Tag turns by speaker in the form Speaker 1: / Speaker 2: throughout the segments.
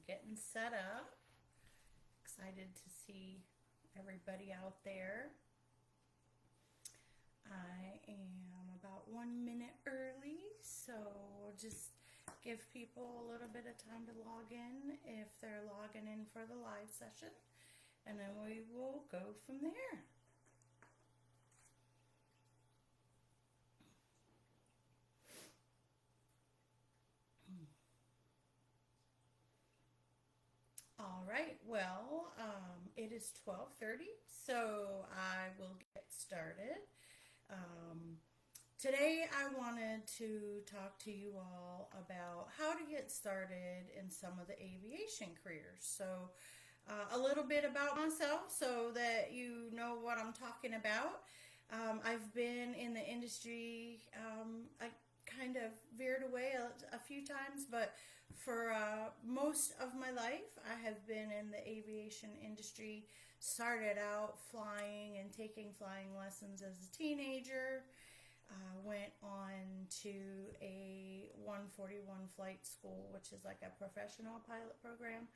Speaker 1: Getting set up. Excited to see everybody out there. I am about 1 minute early, so just give people a little bit of time to log in if they're logging in for the live session, and then we will go from there. All right, well, it is 12:30, so I will get started. Um, Today I wanted to talk to you all about how to get started in some of the aviation careers. So a little bit about myself so that you know what I'm talking about. I've been in the industry, I kind of veered away a few times, but for most of my life, I have been in the aviation industry. Started out flying and taking flying lessons as a teenager. Went on to a 141 flight school, which is like a professional pilot program.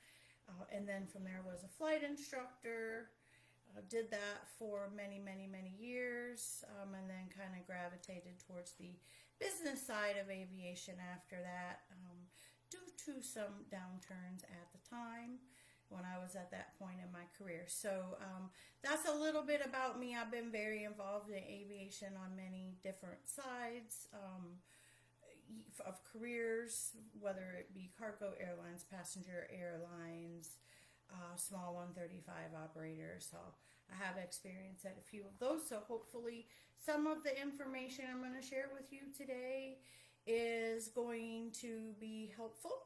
Speaker 1: And then from there was a flight instructor. Did that for many, many, many years, and then kind of gravitated towards the business side of aviation after that, due to some downturns at the time when I was at that point in my career. So that's a little bit about me. I've been very involved in aviation on many different sides of careers, whether it be cargo airlines, passenger airlines, small 135 operators. So I have experience at a few of those. So hopefully some of the information I'm going to share with you today is going to be helpful.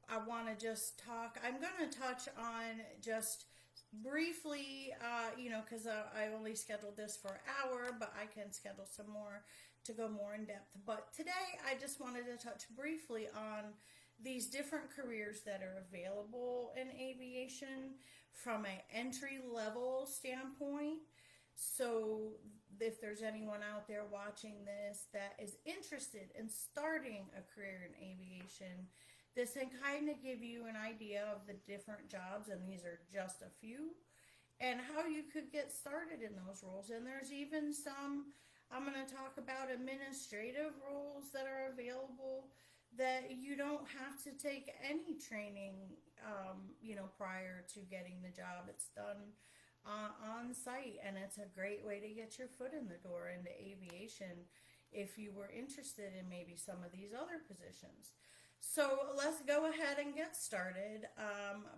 Speaker 1: I want to just talk. I'm going to touch on just briefly, because I only scheduled this for an hour, but I can schedule some more to go more in depth. But today, I just wanted to touch briefly on these different careers that are available in aviation from an entry level standpoint. So, if there's anyone out there watching this that is interested in starting a career in aviation, this can kind of give you an idea of the different jobs, and these are just a few, and how you could get started in those roles. And there's even some, I'm going to talk about administrative roles that are available that you don't have to take any training, prior to getting the job. It's done on site, and it's a great way to get your foot in the door into aviation if you were interested in maybe some of these other positions. So let's go ahead and get started.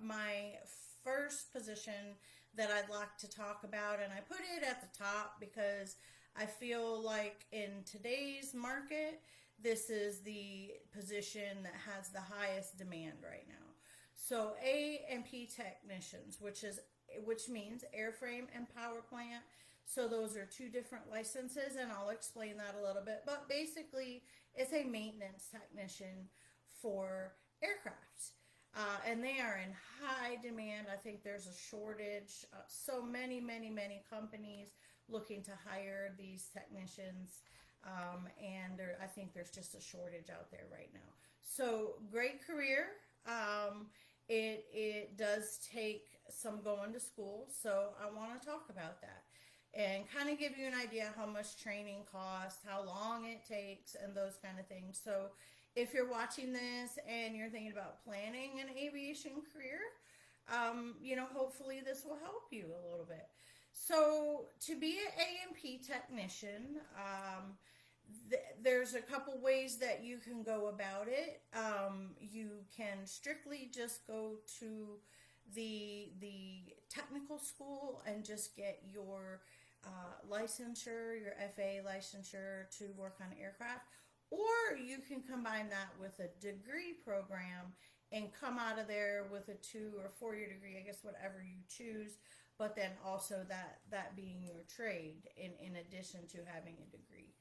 Speaker 1: My first position that I'd like to talk about, and I put it at the top because I feel like in today's market, this is the position that has the highest demand right now. So A&P technicians, which means airframe and power plant. So those are two different licenses, and I'll explain that a little bit. But basically, it's a maintenance technician for aircraft. And they are in high demand. I think there's a shortage. So many, many, many companies looking to hire these technicians. I think there's just a shortage out there right now. So great career. It does take some going to school. So I want to talk about that and kind of give you an idea how much training costs, how long it takes, and those kind of things. So if you're watching this and you're thinking about planning an aviation career, hopefully this will help you a little bit. So to be an A&P technician, there's a couple ways that you can go about it. You can strictly just go to the technical school and just get your licensure, your FAA licensure to work on aircraft. Or you can combine that with a degree program and come out of there with a 2 or 4 year degree, I guess whatever you choose, but then also that being your trade in addition to having a degree.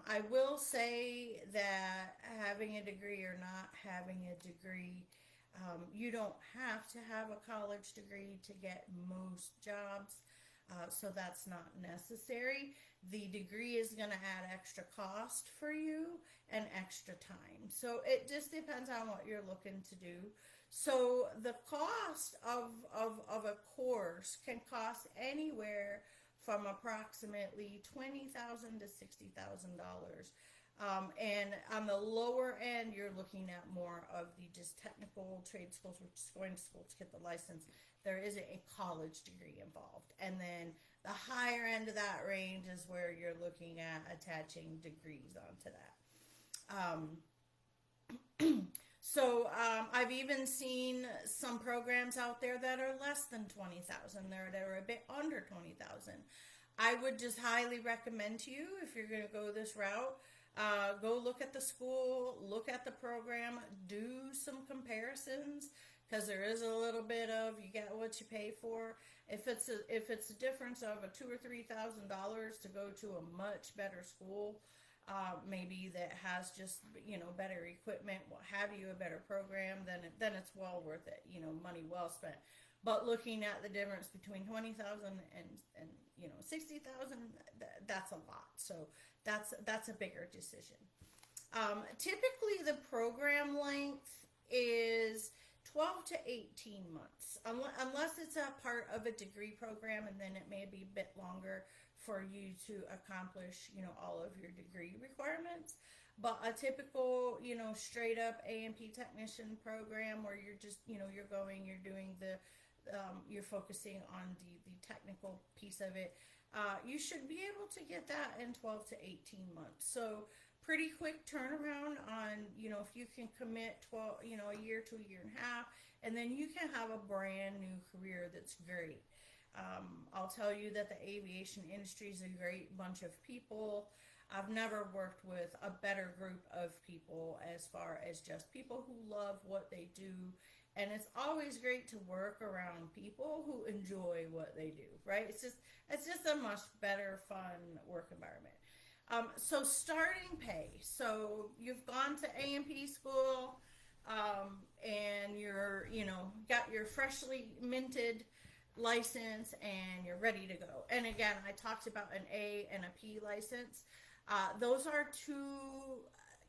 Speaker 1: I will say that having a degree or not having a degree, you don't have to have a college degree to get most jobs. So that's not necessary. The degree is going to add extra cost for you and extra time. So it just depends on what you're looking to do. So the cost of a course can cost anywhere from approximately $20,000 to $60,000. And on the lower end, you're looking at more of the just technical trade schools, which is going to school to get the license. There isn't a college degree involved. And then the higher end of that range is where you're looking at attaching degrees onto that. I've even seen some programs out there that are less than 20,000. They're a bit under 20,000. I would just highly recommend to you, if you're going to go this route, go look at the school, look at the program, do some comparisons, because there is a little bit of you get what you pay for. If it's a difference of a $2,000 or $3,000 to go to a much better school, maybe that has just better equipment, what have you, a better program, then it's well worth it. Money well spent. But looking at the difference between 20,000 and 60,000, that's a lot. So that's a bigger decision. Typically, the program length is 12 to 18 months, unless it's a part of a degree program, and then it may be a bit longer for you to accomplish, all of your degree requirements. But a typical, straight up A&P technician program where you're just, you're doing you're focusing on the technical piece of it. You should be able to get that in 12 to 18 months. So pretty quick turnaround on, if you can commit a year to a year and a half, and then you can have a brand new career that's great. I'll tell you that the aviation industry is a great bunch of people. I've never worked with a better group of people as far as just people who love what they do. And it's always great to work around people who enjoy what they do, right? It's just a much better, fun work environment. So starting pay. So you've gone to A&P school, and you're, got your freshly minted license and you're ready to go. And again, I talked about an A and a P license. Those are two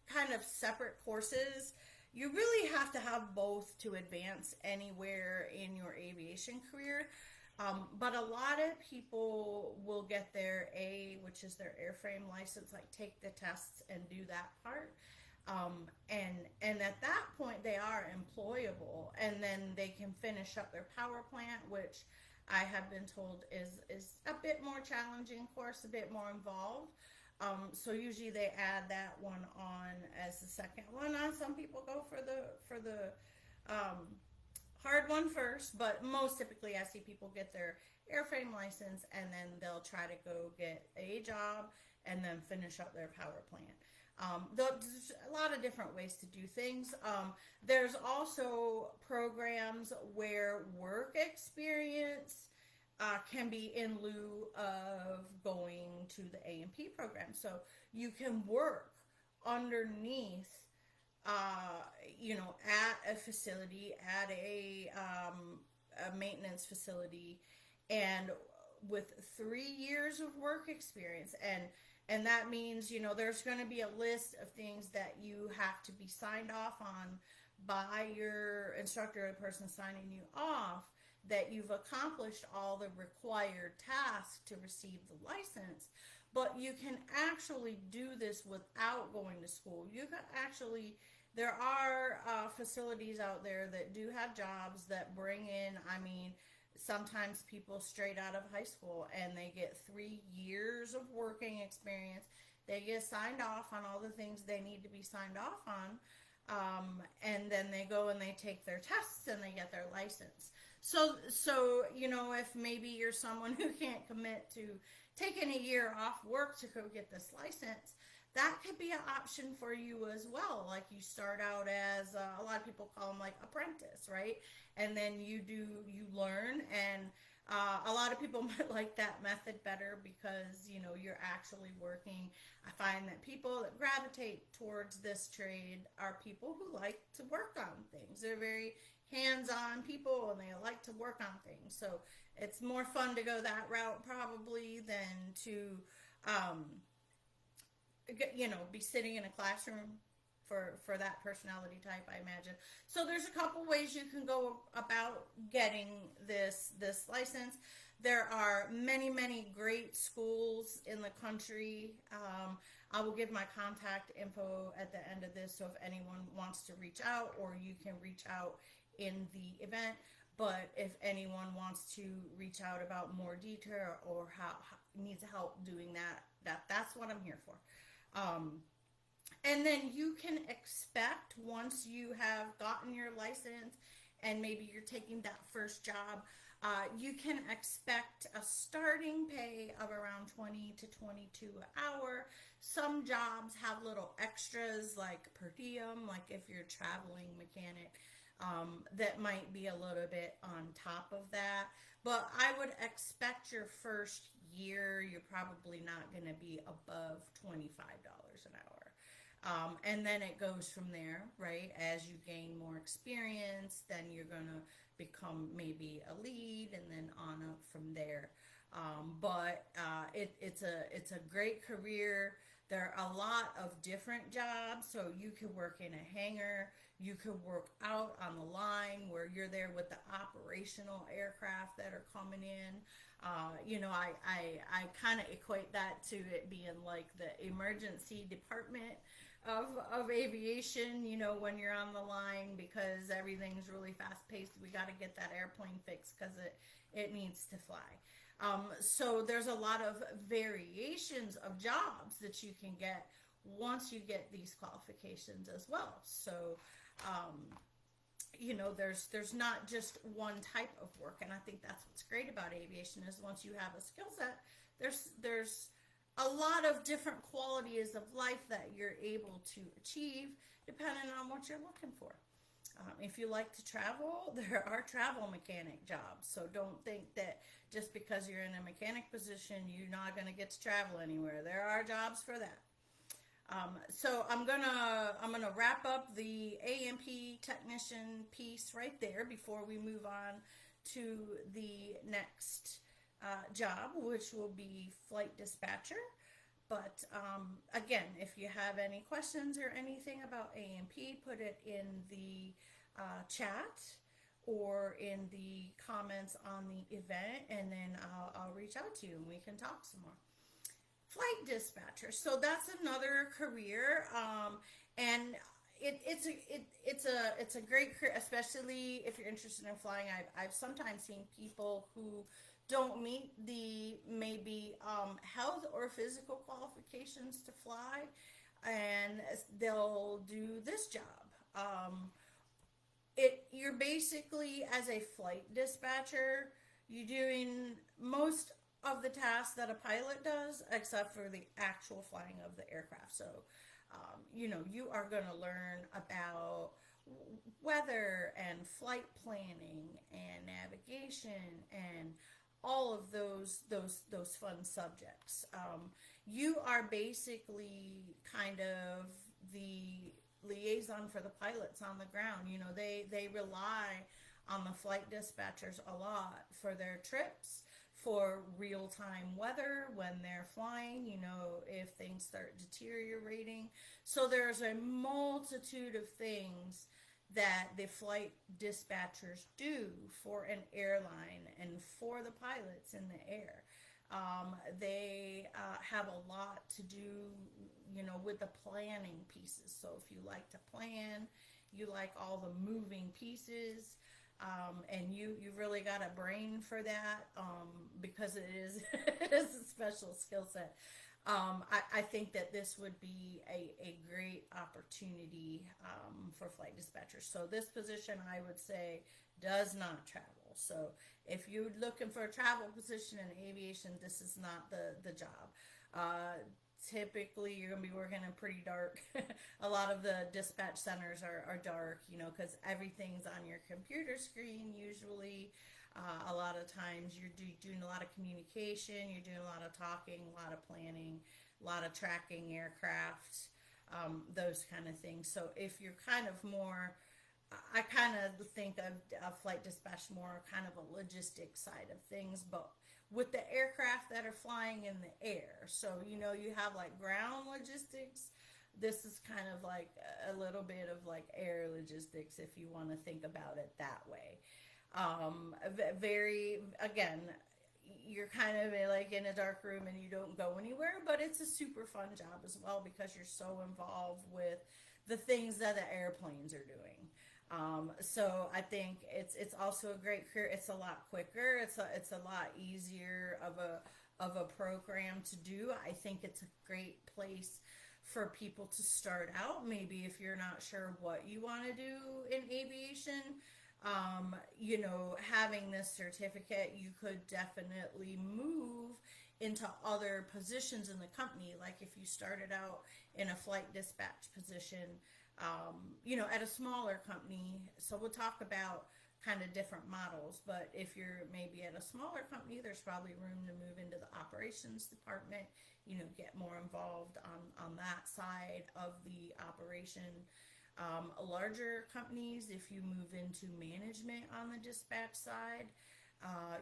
Speaker 1: kind of separate courses. You really have to have both to advance anywhere in your aviation career. But a lot of people will get their A, which is their airframe license, like take the tests and do that part. And at that point they are employable, and then they can finish up their power plant, which I have been told is a bit more challenging course, a bit more involved. So usually they add that one on as the second one. Some people go for the hard one first, but most typically I see people get their airframe license and then they'll try to go get a job and then finish up their power plant. There's a lot of different ways to do things. There's also programs where work experience can be in lieu of going to the A&P program. So you can work underneath, at a facility, at a maintenance facility, and with 3 years of work experience. And that means, there's going to be a list of things that you have to be signed off on by your instructor, or the person signing you off, that you've accomplished all the required tasks to receive the license. But you can actually do this without going to school. You can actually, there are facilities out there that do have jobs that bring in, sometimes people straight out of high school, and they get 3 years of working experience. They get signed off on all the things they need to be signed off on, and then they go and they take their tests and they get their license. So if maybe you're someone who can't commit to taking a year off work to go get this license, that could be an option for you as well. Like, you start out as, a lot of people call them like apprentice, right? And then you learn, and a lot of people might like that method better because, you're actually working. I find that people that gravitate towards this trade are people who like to work on things. They're very hands-on people and they like to work on things. So it's more fun to go that route probably than to, um, be sitting in a classroom for that personality type, I imagine. So there's a couple ways you can go about getting this license. There are many great schools in the country. I will give my contact info at the end of this, so if anyone wants to reach out, or you can reach out in the event. But if anyone wants to reach out about more detail or how needs help doing that's what I'm here for. And then you can expect, once you have gotten your license and maybe you're taking that first job, you can expect a starting pay of around 20 to 22 an hour. Some jobs have little extras like per diem, like if you're a traveling mechanic, that might be a little bit on top of that. But I would expect your first year, you're probably not going to be above $25 an hour. And then it goes from there, right? As you gain more experience, then you're going to become maybe a lead, and then on up from there. It's a great career. There are a lot of different jobs, so you could work in a hangar, you could work out on the line where you're there with the operational aircraft that are coming in. I kind of equate that to it being like the emergency department of aviation, when you're on the line, because everything's really fast paced. We got to get that airplane fixed because it needs to fly. So there's a lot of variations of jobs that you can get once you get these qualifications as well. So, there's not just one type of work, and I think that's what's great about aviation is once you have a skill set, there's a lot of different qualities of life that you're able to achieve depending on what you're looking for. If you like to travel, there are travel mechanic jobs. So don't think that just because you're in a mechanic position, you're not going to get to travel anywhere. There are jobs for that. So I'm gonna wrap up the A&P technician piece right there before we move on to the next job, which will be flight dispatcher. But again, if you have any questions or anything about A&P, put it in the chat or in the comments on the event, and then I'll reach out to you and we can talk some more. Flight dispatcher. So that's another career, and it's a great career, especially if you're interested in flying. I've sometimes seen people who don't meet the maybe health or physical qualifications to fly, and they'll do this job. You're basically, as a flight dispatcher, you're doing most of the tasks that a pilot does, except for the actual flying of the aircraft. So, you are going to learn about weather and flight planning and navigation and all of those fun subjects. You are basically kind of the liaison for the pilots on the ground. They rely on the flight dispatchers a lot for their trips, for real-time weather when they're flying, if things start deteriorating. So there's a multitude of things that the flight dispatchers do for an airline and for the pilots in the air. They have a lot to do, with the planning pieces. So if you like to plan, you like all the moving pieces, and you've really got a brain for that, because it is a special skill set. I think that this would be a great opportunity for flight dispatchers. So this position, I would say, does not travel. So if you're looking for a travel position in aviation, this is not the job. Typically, you're going to be working in pretty dark. A lot of the dispatch centers are dark, because everything's on your computer screen usually. A lot of times you're doing a lot of communication, you're doing a lot of talking, a lot of planning, a lot of tracking aircraft, those kind of things. So if you're kind of more I kind of think of flight dispatch more kind of a logistic side of things, but with the aircraft that are flying in the air. So, you have like ground logistics. This is kind of like a little bit of like air logistics if you want to think about it that way. Very, again, you're kind of like in a dark room and you don't go anywhere, but it's a super fun job as well because you're so involved with the things that the airplanes are doing. So I think it's also a great career. It's a lot quicker. It's a lot easier of a program to do. I think it's a great place for people to start out. Maybe if you're not sure what you want to do in aviation, having this certificate, you could definitely move into other positions in the company. Like if you started out in a flight dispatch position, at a smaller company. So we'll talk about kind of different models, but if you're maybe at a smaller company, there's probably room to move into the operations department, get more involved on that side of the operation. Larger companies, if you move into management on the dispatch side,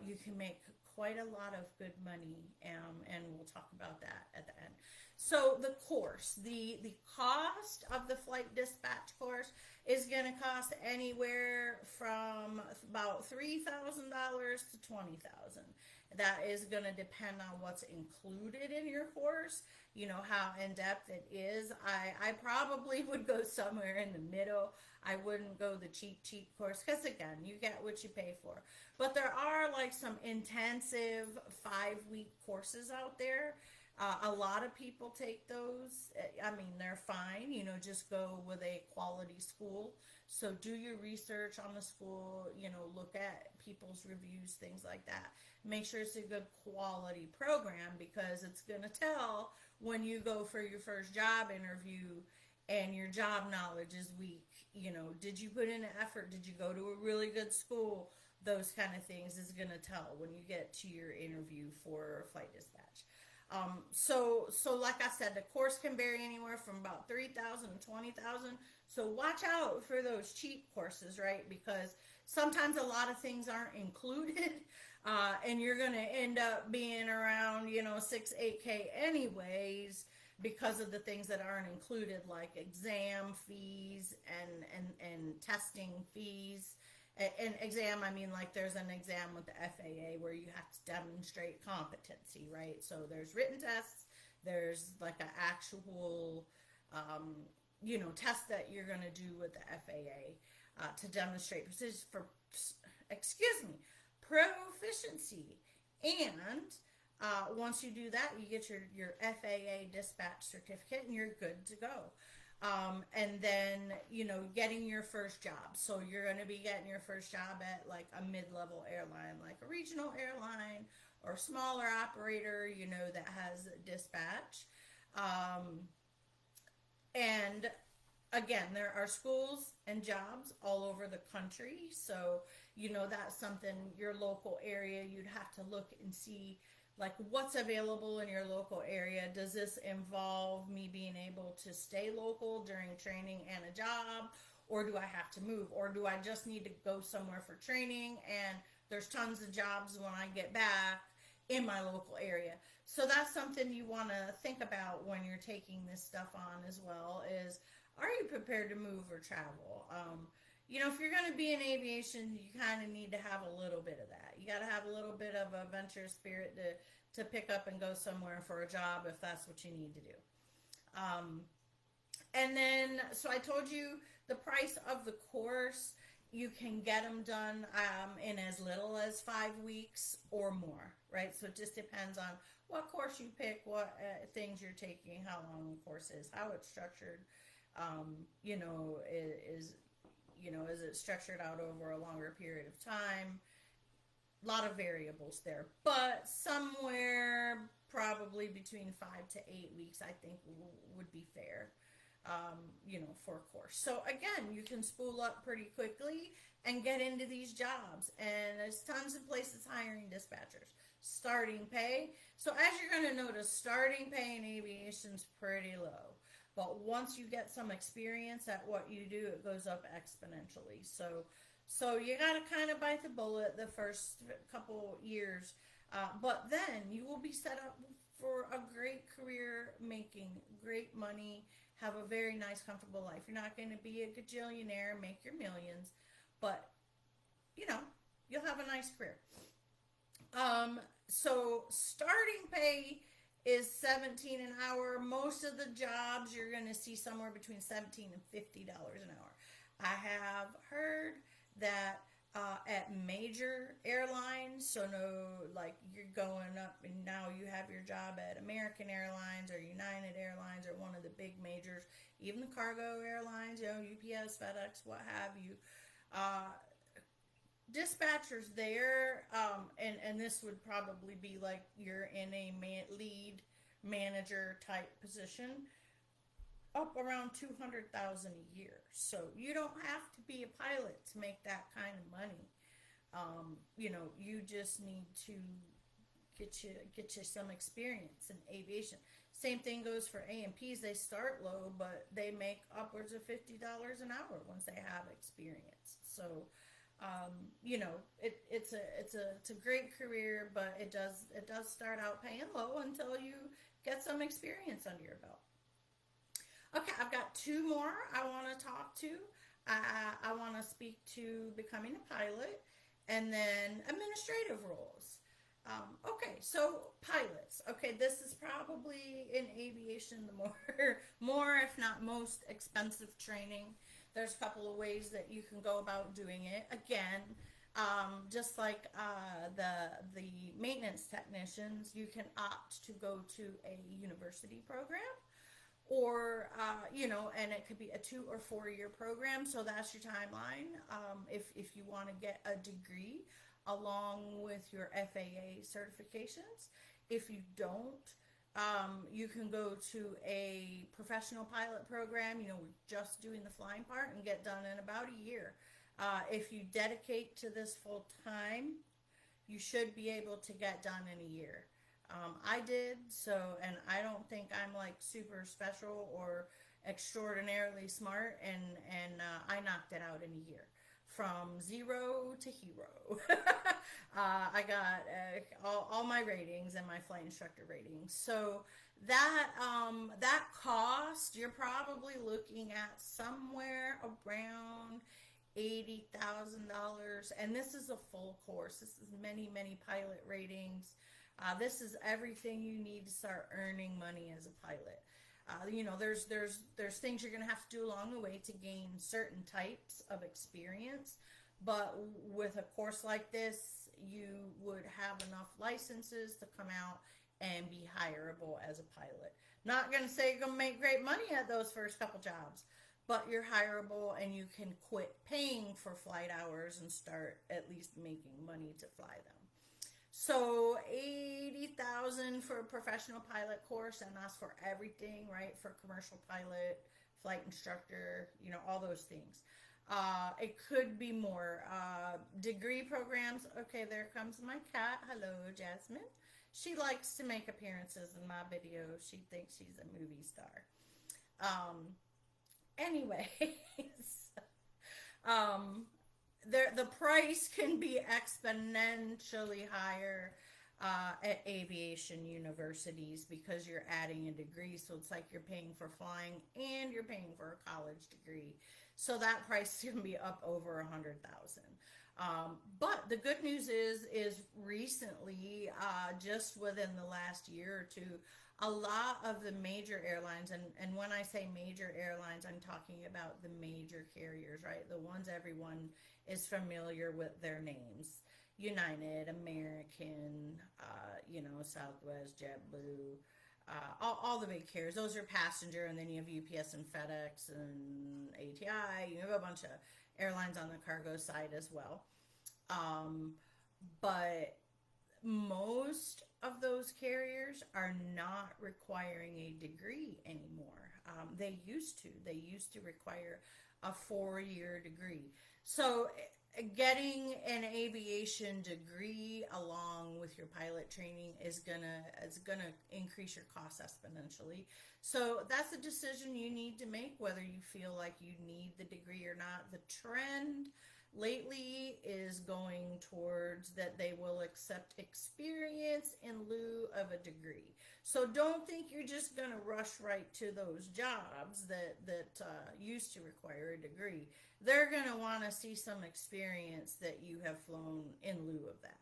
Speaker 1: you can make quite a lot of good money, and we'll talk about that at the end. So the course, the cost of the flight dispatch course is going to cost anywhere from about $3,000 to $20,000. That is going to depend on what's included in your course, how in depth it is. I probably would go somewhere in the middle. I wouldn't go the cheap course because, again, you get what you pay for. But there are like some intensive 5-week courses out there. A lot of people take those. I mean, they're fine. Just go with a quality school. So do your research on the school, look at people's reviews, things like that. Make sure it's a good quality program because it's going to tell when you go for your first job interview and your job knowledge is weak. Did you put in an effort? Did you go to a really good school? Those kind of things is going to tell when you get to your interview for flight dispatch. So like I said, the course can vary anywhere from about $3,000 to $20,000. So watch out for those cheap courses, right? Because sometimes a lot of things aren't included, and you're going to end up being around, 6-8K anyways because of the things that aren't included, like exam fees and testing fees. An exam, I mean, like there's an exam with the FAA where you have to demonstrate competency, right? So there's written tests, there's like an actual, test that you're going to do with the FAA to demonstrate proficiency. And once you do that, you get your FAA dispatch certificate and you're good to go. And then, getting your first job. So you're going to be getting your first job at like a mid-level airline, like a regional airline or smaller operator, that has dispatch. And again, there are schools and jobs all over the country. So, that's something your local area, you'd have to look and see like what's available in your local area. Does this involve me being able to stay local during training and a job, or do I have to move, or do I just need to go somewhere for training and there's tons of jobs when I get back in my local area? So that's something you want to think about when you're taking this stuff on as well, is are you prepared to move or travel? If you're going to be in aviation, you kind of need to have a little bit of that. You got to have a little bit of a venture spirit to pick up and go somewhere for a job if that's what you need to do. And then, so I told you the price of the course, you can get them done in as little as 5 weeks or more, right? So it just depends on what course you pick, what things you're taking, how long the course is, how it's structured, is it structured out over a longer period of time? A lot of variables there, but somewhere probably between 5 to 8 weeks, I think would be fair, for a course. So again, you can spool up pretty quickly and get into these jobs, and there's tons of places hiring dispatchers. Starting pay. So as you're going to notice, starting pay in aviation is pretty low. But once you get some experience at what you do, it goes up exponentially. So you got to kind of bite the bullet the first couple years, but then you will be set up for a great career, making great money, have a very nice, comfortable life. You're not going to be a gajillionaire, make your millions, but you know, you'll have a nice career. So starting pay is 17 an hour. Most of the jobs you're going to see somewhere between 17 and $50 an hour. I have heard that at major airlines, so no, like you're going up and now you have your job at American Airlines or United Airlines or one of the big majors, even the cargo airlines, you know, UPS, FedEx, what have you. Uh, Dispatchers there, and this would probably be like you're in a lead manager type position, up around 200,000 a year. So you don't have to be a pilot to make that kind of money. You know, you just need to get you some experience in aviation. Same thing goes for A&Ps. They start low, but they make upwards of $50 an hour once they have experience. So you know, it's a great career, but it does start out paying low until you get some experience under your belt. Okay, I've got two more I want to talk to. I want to speak to becoming a pilot and then administrative roles. Okay, so pilots. Okay, this is probably in aviation the more if not most expensive training. There's a couple of ways that you can go about doing it. Again, just like the maintenance technicians, you can opt to go to a university program, or you know, and it could be a 2 or 4 year program. So that's your timeline. If you want to get a degree along with your FAA certifications. If you don't, you can go to a professional pilot program, you know, just doing the flying part and get done in about a year. If you dedicate to this full time, you should be able to get done in a year. I did, so, and I don't think I'm like super special or extraordinarily smart, and I knocked it out in a year. From zero to hero. I got all my ratings and my flight instructor ratings. So that cost, you're probably looking at somewhere around $80,000, and this is a full course. This is many pilot ratings. This is everything you need to start earning money as a pilot. You know, there's things you're going to have to do along the way to gain certain types of experience, but with a course like this, you would have enough licenses to come out and be hireable as a pilot. Not going to say you're going to make great money at those first couple jobs, but you're hireable and you can quit paying for flight hours and start at least making money to fly them. So 80,000 for a professional pilot course, and that's for everything, right? For commercial pilot, flight instructor, you know, all those things. It could be more. Degree programs. Okay, there comes my cat. Hello, Jasmine. She likes to make appearances in my videos. She thinks she's a movie star. Anyways, the price can be exponentially higher at aviation universities because you're adding a degree. So it's like you're paying for flying and you're paying for a college degree. So that price can be up over 100,000. But the good news is recently, just within the last year or two, a lot of the major airlines, and when I say major airlines, I'm talking about the major carriers, right? The ones everyone is familiar with their names. United, American, you know, Southwest, JetBlue, all the big carriers. Those are passenger, and then you have UPS and FedEx and ATI. You have a bunch of airlines on the cargo side as well. But most of those carriers are not requiring a degree anymore. They used to require a 4-year degree. So getting an aviation degree along with your pilot training is gonna increase your costs exponentially. So that's a decision you need to make, whether you feel like you need the degree or not. The trend lately is going towards that they will accept experience in lieu of a degree. So don't think you're just going to rush right to those jobs that used to require a degree. They're going to want to see some experience that you have flown in lieu of that.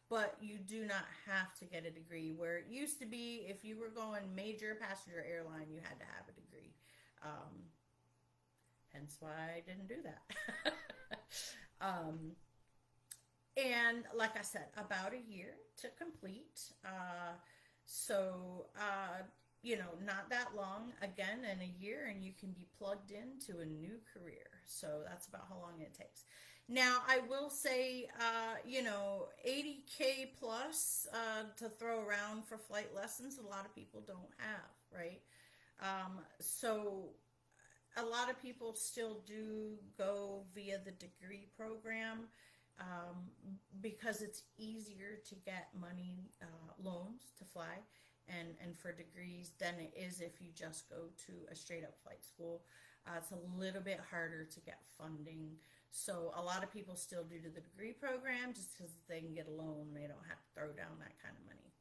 Speaker 1: But you do not have to get a degree, where it used to be if you were going major passenger airline, you had to have a degree. Um, Hence why I didn't do that. um, and like I said, about a year to complete. So, not that long. Again, in a year, and you can be plugged into a new career. So that's about how long it takes. Now, I will say, 80K plus to throw around for flight lessons, a lot of people don't have, right? So a lot of people still do go via the degree program, because it's easier to get money, loans to fly and for degrees than it is if you just go to a straight up flight school. It's a little bit harder to get funding. So a lot of people still do the degree program just because they can get a loan. They don't have to throw down that kind of money.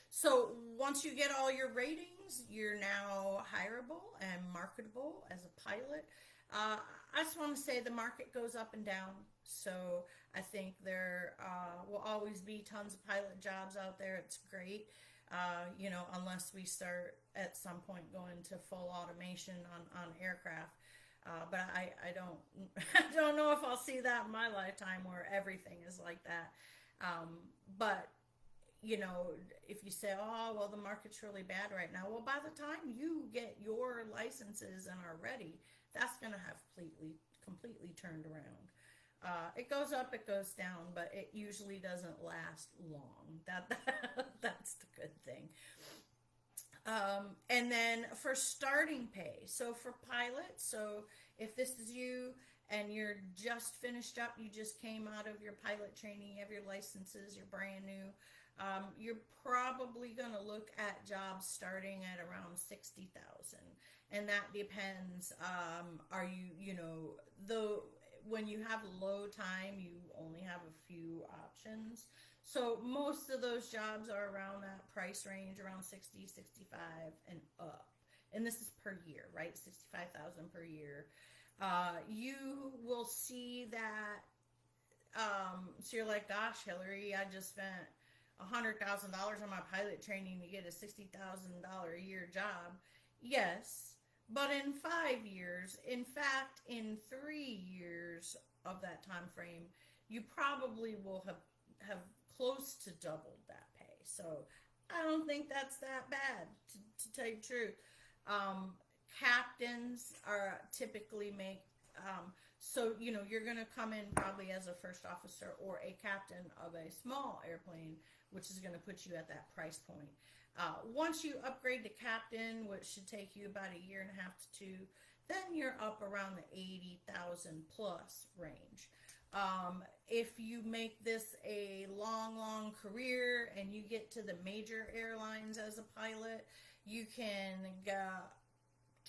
Speaker 1: So once you get all your ratings, you're now hireable and marketable as a pilot. I just want to say the market goes up and down. So I think there will always be tons of pilot jobs out there. It's great. Unless we start at some point going to full automation on aircraft. But I don't I don't know if I'll see that in my lifetime where everything is like that. But if you say, oh, well, the market's really bad right now, well, by the time you get your licenses and are ready, that's going to have completely turned around. It goes up, it goes down, but it usually doesn't last long. That's the good thing. And then for starting pay, so for pilots, so if this is you and you're just finished up, you just came out of your pilot training, you have your licenses, you're brand new, you're probably going to look at jobs starting at around 60,000, and that depends. Are you, when you have low time, you only have a few options. So most of those jobs are around that price range, around 60, 65 and up. And this is per year, right? 65,000 per year. You will see that. So you're like, gosh, Hillary, I just spent $100,000 on my pilot training to get a $60,000 a year job. Yes, but in 5 years, in fact, in 3 years of that time frame, you probably will have close to doubled that pay. So I don't think that's that bad, to tell you the truth. Captains are typically make, you're going to come in probably as a first officer or a captain of a small airplane, which is going to put you at that price point. Once you upgrade to captain, which should take you about a year and a half to two, then you're up around the 80,000 plus range. If you make this a long career and you get to the major airlines as a pilot, you can get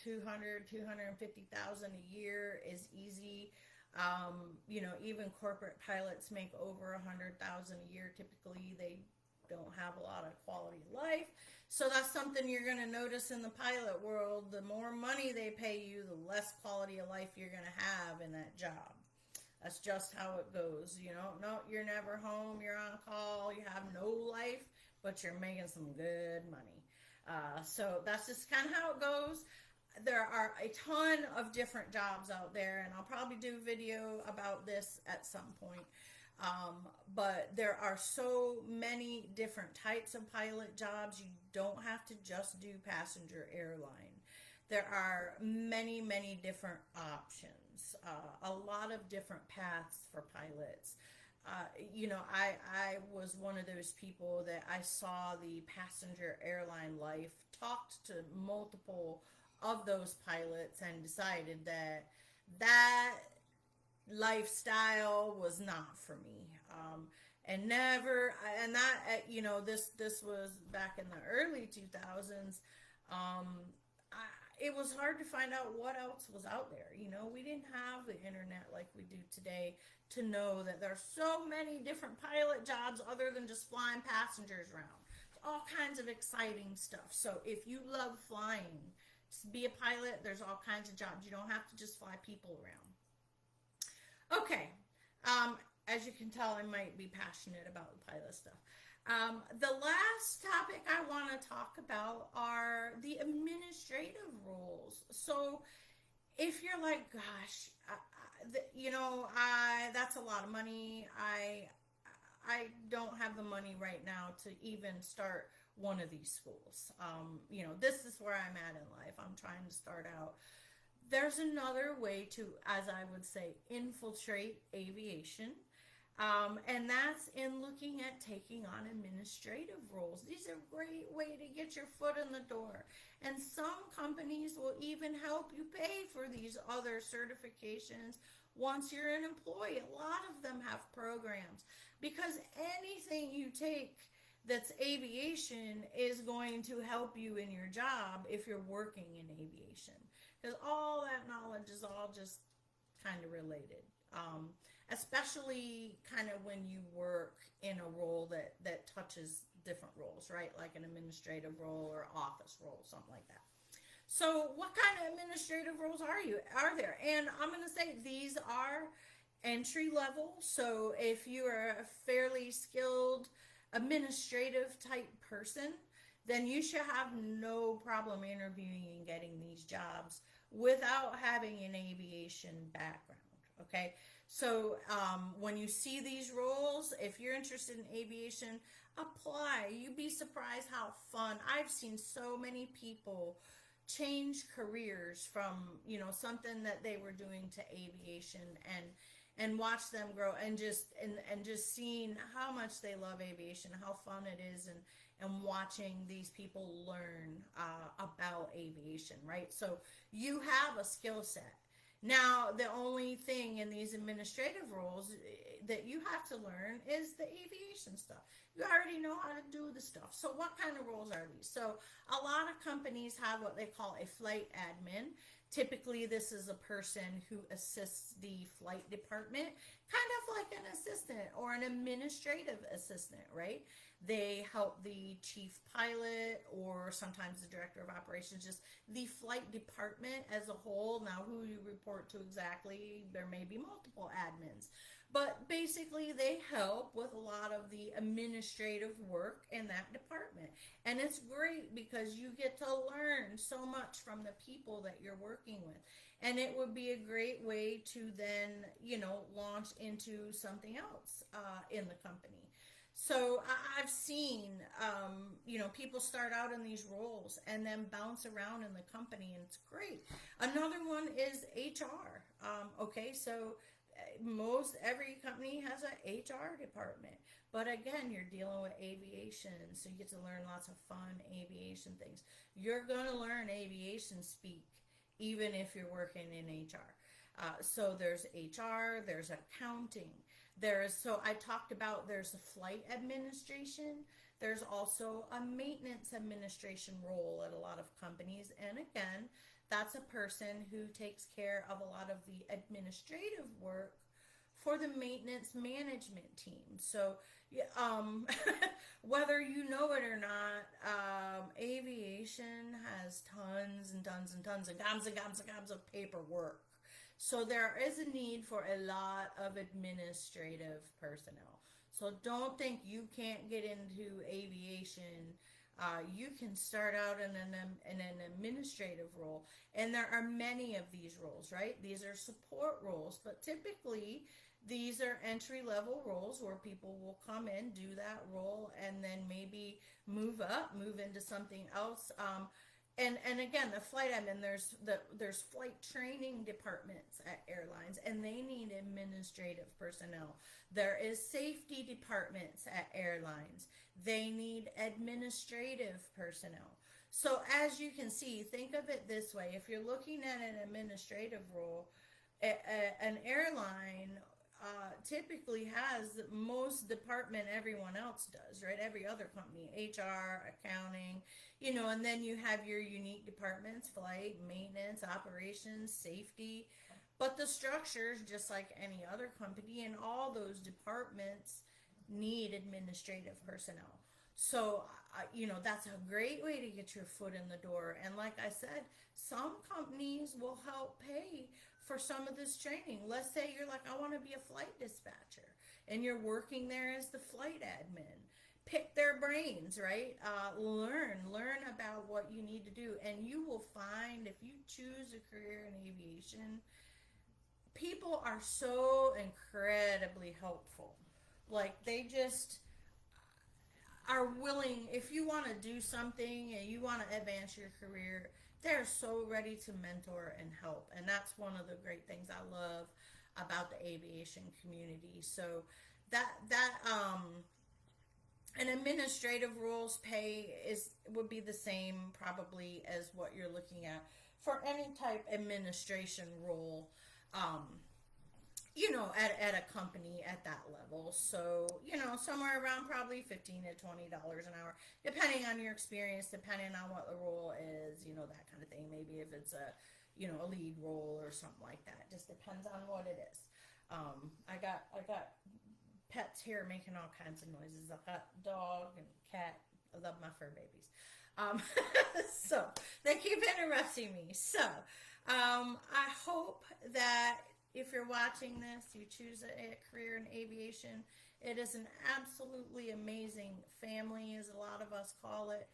Speaker 1: 250,000 a year is easy. Even corporate pilots make over 100,000 a year. Typically, they don't have a lot of quality of life. So that's something you're going to notice in the pilot world. The more money they pay you, the less quality of life you're going to have in that job. That's just how it goes. No, you're never home. You're on call. You have no life, but you're making some good money. So that's just kind of how it goes. There are a ton of different jobs out there, and I'll probably do a video about this at some point. But there are so many different types of pilot jobs. You don't have to just do passenger airline. There are many different options, a lot of different paths for pilots. I was one of those people that I saw the passenger airline life, talked to multiple of those pilots, and decided that lifestyle was not for me. And never, and that, this was back in the early 2000s. It was hard to find out what else was out there. We didn't have the internet like we do today to know that there's so many different pilot jobs other than just flying passengers around. All kinds of exciting stuff. So if you love flying, to be a pilot, there's all kinds of jobs. You don't have to just fly people around. Okay. As you can tell, I might be passionate about the pilot stuff. The last topic I want to talk about are the administrative roles. So if you're like, gosh, that's a lot of money. I don't have the money right now to even start one of these schools. This is where I'm at in life. I'm trying to start out. There's another way to, as I would say, infiltrate aviation. And that's in looking at taking on administrative roles. These are a great way to get your foot in the door. And some companies will even help you pay for these other certifications once you're an employee. A lot of them have programs because anything you take that's aviation is going to help you in your job if you're working in aviation. Because all that knowledge is all just kind of related. Especially kind of when you work in a role that touches different roles, right? Like an administrative role or office role, something like that. So what kind of administrative roles are there? And I'm going to say these are entry level. So if you are a fairly skilled administrative type person, then you should have no problem interviewing and getting these jobs without having an aviation background. Okay, so when you see these roles, if you're interested in aviation, apply. You'd be surprised how fun. I've seen so many people change careers from something that they were doing to aviation and watch them grow and just seeing how much they love aviation, how fun it is, and watching these people learn about aviation, right? So you have a skill set. Now, the only thing in these administrative roles that you have to learn is the aviation stuff. You already know how to do the stuff. So what kind of roles are these? So a lot of companies have what they call a flight admin. Typically, this is a person who assists the flight department, kind of like an assistant or an administrative assistant, right? They help the chief pilot or sometimes the director of operations, just the flight department as a whole. Now, who you report to exactly, there may be multiple admins. But basically, they help with a lot of the administrative work in that department. And it's great because you get to learn so much from the people that you're working with. And it would be a great way to then, launch into something else in the company. So I've seen, people start out in these roles and then bounce around in the company, and it's great. Another one is HR. So every company has an HR department. But again, you're dealing with aviation, so you get to learn lots of fun aviation things. You're going to learn aviation speak, even if you're working in HR. So there's HR, there's accounting. So I talked about there's a flight administration. There's also a maintenance administration role at a lot of companies. And again, that's a person who takes care of a lot of the administrative work for the maintenance management team. So whether you know it or not, aviation has tons and tons and tons and gobs of paperwork. So there is a need for a lot of administrative personnel. So don't think you can't get into aviation. You can start out in an administrative role. And there are many of these roles, right? These are support roles, but typically these are entry-level roles where people will come in, do that role, and then maybe move into something else. And again, the flight admin, there's flight training departments at airlines, and they need administrative personnel. There is safety departments at airlines. They need administrative personnel. So as you can see, think of it this way. If you're looking at an administrative role, an airline typically has most department everyone else does, right? Every other company, HR, accounting, and then you have your unique departments: flight, maintenance, operations, safety. But the structure is just like any other company, and all those departments need administrative personnel. So, that's a great way to get your foot in the door. And like I said, some companies will help pay for some of this training. Let's say you're like, I want to be a flight dispatcher, and you're working there as the flight admin. Pick their brains, right? Learn about what you need to do, and you will find, if you choose a career in aviation, people are so incredibly helpful. Like, they just are willing. If you want to do something and you want to advance your career, they're so ready to mentor and help. And that's one of the great things I love about the aviation community. So that and administrative roles pay would be the same probably as what you're looking at for any type administration role, um, at a company at that level. So, somewhere around probably $15 to $20 an hour, depending on your experience, depending on what the role is, that kind of thing. Maybe if it's a lead role or something like that. Just depends on what it is. I got pets here making all kinds of noises. I got dog and cat. I love my fur babies. So they keep interrupting me. So, I hope that if you're watching this, you choose a career in aviation. It is an absolutely amazing family, as a lot of us call it.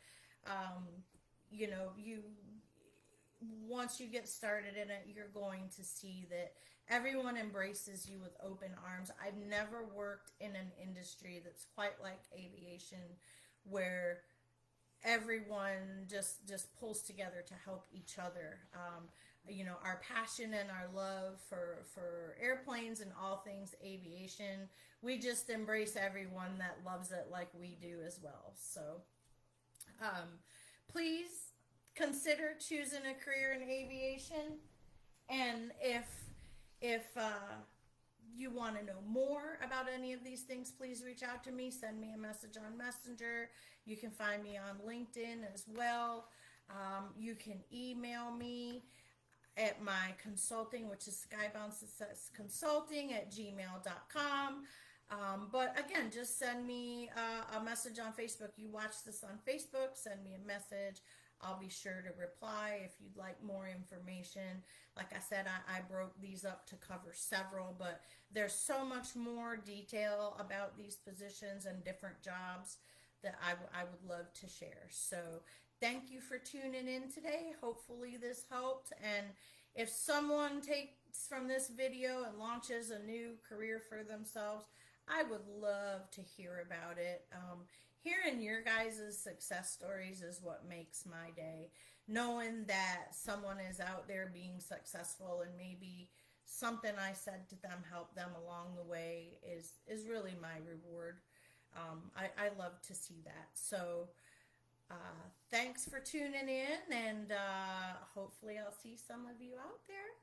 Speaker 1: You once you get started in it, you're going to see that everyone embraces you with open arms. I've never worked in an industry that's quite like aviation, where everyone just pulls together to help each other. Our passion and our love for airplanes and all things aviation, we just embrace everyone that loves it like we do as well. So, please consider choosing a career in aviation. And if you want to know more about any of these things, please reach out to me. Send me a message on Messenger. You can find me on LinkedIn as well. You can email me at my consulting, which is Skybound Success Consulting at gmail.com. But again, just send me a message on Facebook. You watch this on Facebook, send me a message. I'll be sure to reply if you'd like more information. Like I said, I broke these up to cover several, but there's so much more detail about these positions and different jobs that I would love to share. So thank you for tuning in today. Hopefully this helped. And if someone takes from this video and launches a new career for themselves, I would love to hear about it. Hearing your guys' success stories is what makes my day. Knowing that someone is out there being successful, and maybe something I said to them helped them along the way is really my reward. I love to see that. So thanks for tuning in, and hopefully I'll see some of you out there.